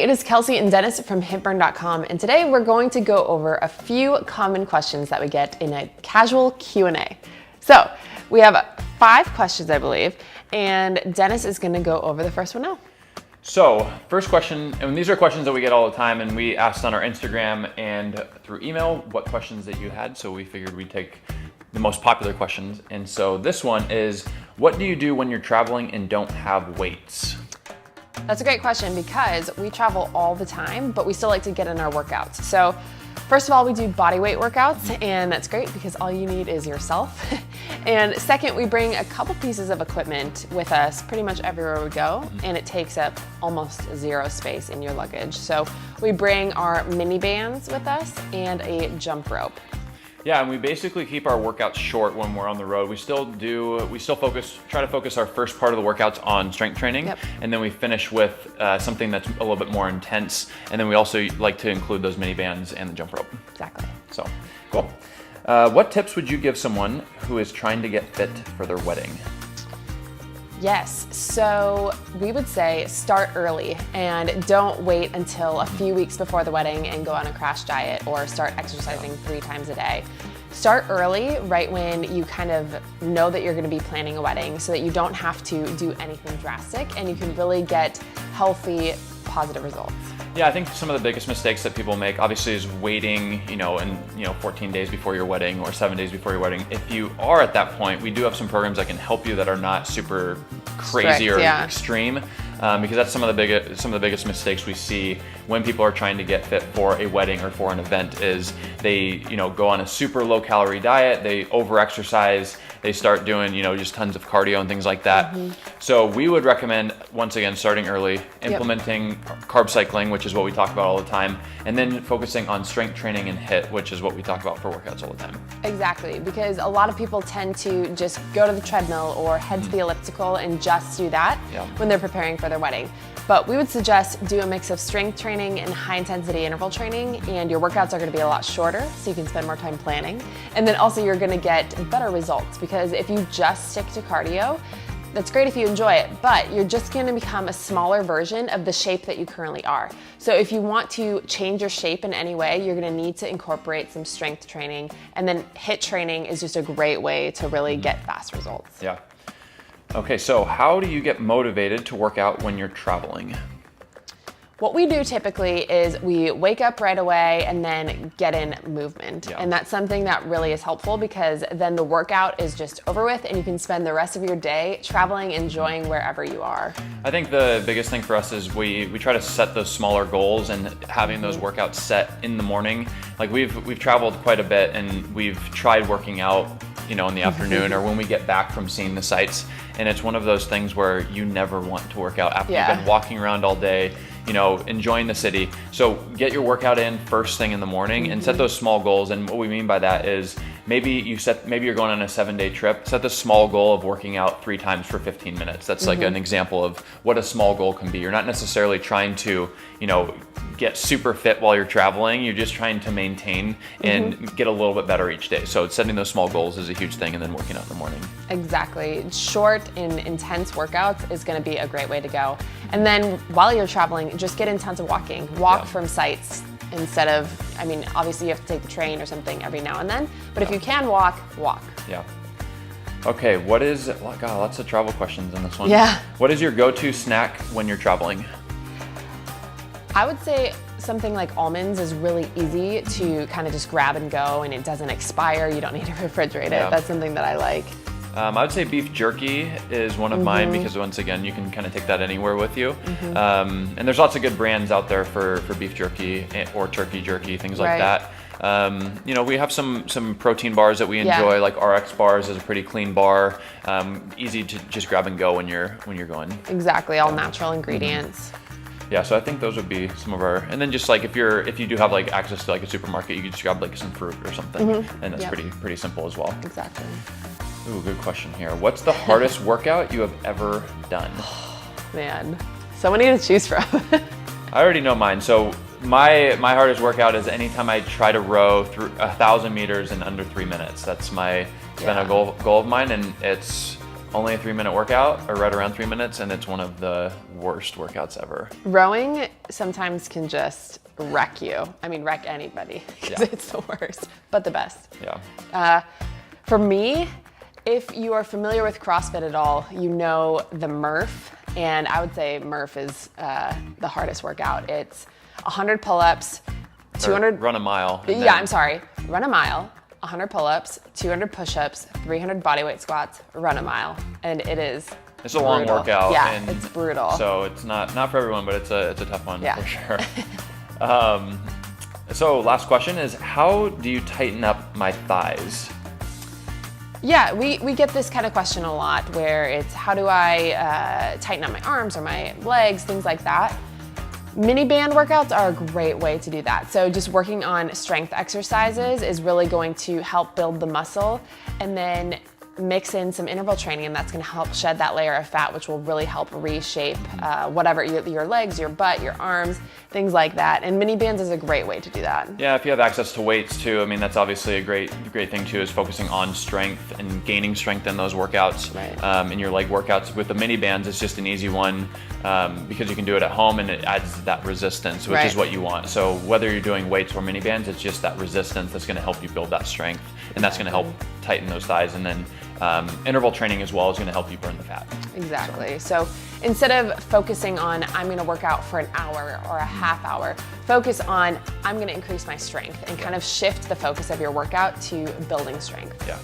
it is Kelsey and Dennis from Hiitburn.com, and today we're going to go over a few common questions that we get in a casual Q&A. So we have 5 questions, I believe, and Dennis is going to go over the first one now. So first question, and these are questions that we get all the time, and we asked on our Instagram and through email what questions that you had, so we figured we'd take the most popular questions. And so this one is, what do you do when you're traveling and don't have weights? That's a great question because we travel all the time, but we still like to get in our workouts. So first of all, we do body weight workouts, and that's great because all you need is yourself. And second, we bring a couple pieces of equipment with us pretty much everywhere we go, and it takes up almost 0 space in your luggage. So we bring our mini bands with us and a jump rope. Yeah, and we basically keep our workouts short when we're on the road. We still try to focus our first part of the workouts on strength training, Yep. And then we finish with something that's a little bit more intense. And then we also like to include those mini bands and the jump rope. Exactly. So, cool. What tips would you give someone who is trying to get fit for their wedding? Yes, so we would say start early and don't wait until a few weeks before the wedding and go on a crash diet or start exercising 3 times a day. Start early, right when you kind of know that you're going to be planning a wedding, so that you don't have to do anything drastic and you can really get healthy, positive results. Yeah, I think some of the biggest mistakes that people make obviously is waiting, 14 days before your wedding or 7 days before your wedding. If you are at that point, we do have some programs that can help you that are not super crazy Strict, or yeah. extreme, because that's some of the biggest mistakes we see when people are trying to get fit for a wedding or for an event is they, go on a super low calorie diet, they over exercise, they start doing, just tons of cardio and things like that. Mm-hmm. So we would recommend, once again, starting early, implementing carb cycling, which is what we talk about all the time, and then focusing on strength training and HIIT, which is what we talk about for workouts all the time. Exactly, because a lot of people tend to just go to the treadmill or head to the elliptical and just do that when they're preparing for their wedding. But we would suggest do a mix of strength training and high intensity interval training, and your workouts are going to be a lot shorter so you can spend more time planning. And then also you're going to get better results, because if you just stick to cardio, that's great if you enjoy it, but you're just going to become a smaller version of the shape that you currently are. So if you want to change your shape in any way, you're going to need to incorporate some strength training, and then HIIT training is just a great way to really get fast results. Yeah. Okay, so how do you get motivated to work out when you're traveling? What we do typically is we wake up right away and then get in movement. Yeah. And that's something that really is helpful, because then the workout is just over with and you can spend the rest of your day traveling, enjoying wherever you are. I think the biggest thing for us is we try to set those smaller goals, and having those workouts set in the morning. Like we've traveled quite a bit, and we've tried working out, in the afternoon or when we get back from seeing the sights. And it's one of those things where you never want to work out after you've been walking around all day, enjoying the city. So get your workout in first thing in the morning and set those small goals. And what we mean by that is maybe you're going on a 7-day trip, set the small goal of working out 3 times for 15 minutes. That's like an example of what a small goal can be. You're not necessarily trying to, get super fit while you're traveling. You're just trying to maintain and get a little bit better each day. So setting those small goals is a huge thing, and then working out in the morning. Exactly. Short and intense workouts is going to be a great way to go. And then while you're traveling, just get in tons of walking. Walk from sites instead of, obviously you have to take the train or something every now and then, but if you can walk. Yeah. Okay, lots of travel questions in this one. Yeah. What is your go-to snack when you're traveling? I would say something like almonds is really easy to kind of just grab and go, and it doesn't expire. You don't need to refrigerate it. That's something that I like. I would say beef jerky is one of mine, because once again, you can kind of take that anywhere with you. And there's lots of good brands out there for beef jerky or turkey jerky, things like that. We have some protein bars that we enjoy, like RX bars is a pretty clean bar, easy to just grab and go when you're going. Exactly, all natural ingredients. Yeah, so I think those would be some of our, and then just like if you do have like access to like a supermarket, you could just grab like some fruit or something, and that's pretty simple as well. Exactly. Ooh, good question here. What's the hardest workout you have ever done? Man, so many to choose from. I already know mine. So my hardest workout is anytime I try to row through 1,000 meters in under 3 minutes. That's been a goal of mine, and it's only a 3-minute workout, or right around 3 minutes, and it's one of the worst workouts ever. Rowing sometimes can just wreck you. I mean, wreck anybody, because it's the worst, but the best. Yeah. For me, if you are familiar with CrossFit at all, you know the Murph, and I would say Murph is the hardest workout. It's 100 pull-ups, 200... Run a mile. Yeah, I'm sorry. Run a mile, 100 pull-ups, 200 push-ups, 300 bodyweight squats, run a mile, and it is It's a long workout. Yeah, and it's brutal. So it's not for everyone, but it's a tough one for sure. So last question is, how do you tighten up my thighs? Yeah, we get this kind of question a lot, where it's how do I tighten up my arms or my legs, things like that. Mini band workouts are a great way to do that. So just working on strength exercises is really going to help build the muscle, and then mix in some interval training, and that's going to help shed that layer of fat, which will really help reshape whatever, your legs, your butt, your arms, things like that. And mini bands is a great way to do that. Yeah, if you have access to weights too, I mean, that's obviously a great thing too, is focusing on strength and gaining strength in those workouts. Right. In your leg workouts. With the mini bands, it's just an easy one because you can do it at home, and it adds that resistance, which is what you want. So whether you're doing weights or mini bands, it's just that resistance that's going to help you build that strength, and that's going to help tighten those thighs. And then interval training as well is going to help you burn the fat. Exactly. So instead of focusing on I'm going to work out for an hour or a half hour, focus on I'm going to increase my strength, and kind of shift the focus of your workout to building strength. Yeah.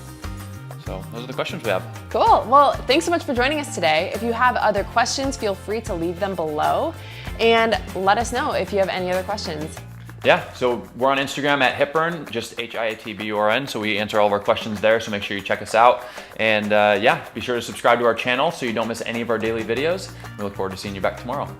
So those are the questions we have. Cool. Well, thanks so much for joining us today. If you have other questions, feel free to leave them below, and let us know if you have any other questions. Yeah, so we're on Instagram at Hiitburn, just Hiitburn. So we answer all of our questions there, so make sure you check us out. And yeah, be sure to subscribe to our channel so you don't miss any of our daily videos. We look forward to seeing you back tomorrow.